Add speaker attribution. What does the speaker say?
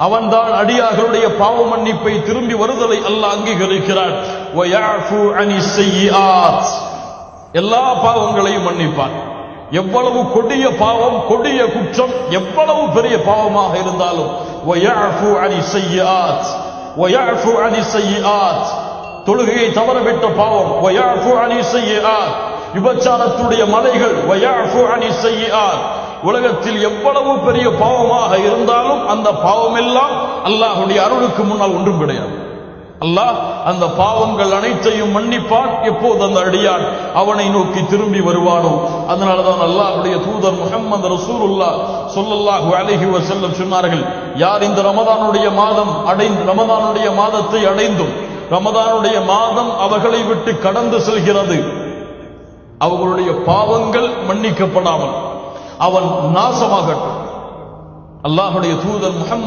Speaker 1: அவன்தான் அடியார்களுடைய பாவ மன்னிப்பை திரும்பி வருதலை அல்லாஹ் அங்கீகரிக்கிறான். வயஃபு அனிஸ் ஸய்யிஆத், எல்லா பாவங்களையும் மன்னிப்பான். எவ்வளவு கொடிய பாவம், கொடிய குற்றம், எவ்வளவு பெரிய பாவமாக இருந்தாலும் வயஃபு அனிஸ் ஸய்யிஆத், வயஃபு அனிஸ் ஸய்யிஆத், தொழுகையை தவறவிட்ட பாவம் வயஃபு அனிஸ் ஸய்யிஆத், விபச்சாரத்துடைய மலைகள் வயஃபு அனிஸ் ஸய்யிஆத். உலகத்தில் எவ்வளவு பெரிய பாவமாக இருந்தாலும் அந்த பாவம் எல்லாம் அல்லாஹ்வுடைய அருளுக்கு முன்னால் ஒன்றும் கிடையாது. அல்லாஹ் அந்த பாவங்கள் அனைத்தையும் மன்னிப்பான் எப்போது அந்த அடியான் அவனை நோக்கி திரும்பி வருவானோ. அதனாலதான் அல்லாஹ்வுடைய தூதர் முஹம்மது ரசூலுல்லாஹ் ஸல்லல்லாஹு அலைஹி வஸல்லம் சொன்னார்கள், யார் இந்த ரமதானுடைய மாதத்தை அடைந்தும் ரமதானுடைய மாதம் அவர்களை விட்டு கடந்து செல்கிறது, அவர்களுடைய பாவங்கள் மன்னிக்கப்படாமல் அவன் நாசமாகட்டும். அல்லாஹ்வுடைய தூதர் முஹம்மது